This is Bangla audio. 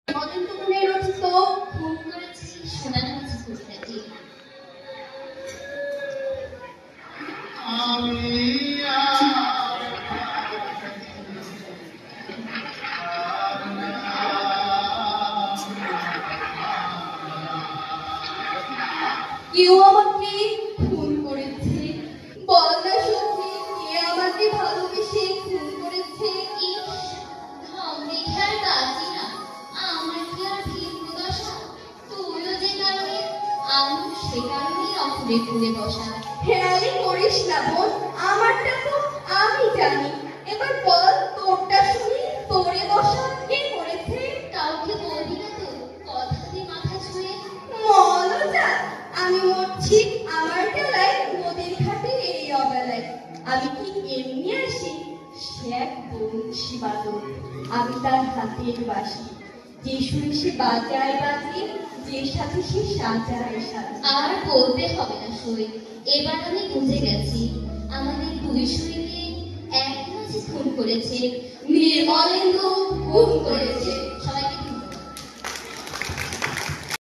মদনমোহনের রচিত খুন করেছে সোনালী মাঝি কবিতাটি। কেউ আমাকে খুন করেছে, বলনা সত্যি কে আমাকে ভালোবেসে খুন করেছে। ধম দেখে আর বাঁচি না, আমার কি আর ভিন্ন দশা? তুইও যে কারণে, আমি সে কারণেই অফুরে ফুলে বসা। হেয়ালি করিস না বোন, আমারটা তো আমি জানি। এবার বল তোরটা শুনি, তোরে বসা কে করেছে? কাউকে বলবি না তো, কথা দিয়ে মাথা ছুঁয়ে মলতা। আমি মরছি আমার বেলায়, নদীর ঘাটে এই অবেলায়। আমি কি এমনি আসি? সে এক বংশী বাদক, আমি তার হাতের বাসি। যে সুরে সে বাজায় বাজে, যে সাথে সে সাজায় সাজে। আর বলতে হবে না সই, এবার আমি বুঝে গেছি আমাদের দুই শরীরে এক মাঝে খুন করেছে নির্মলের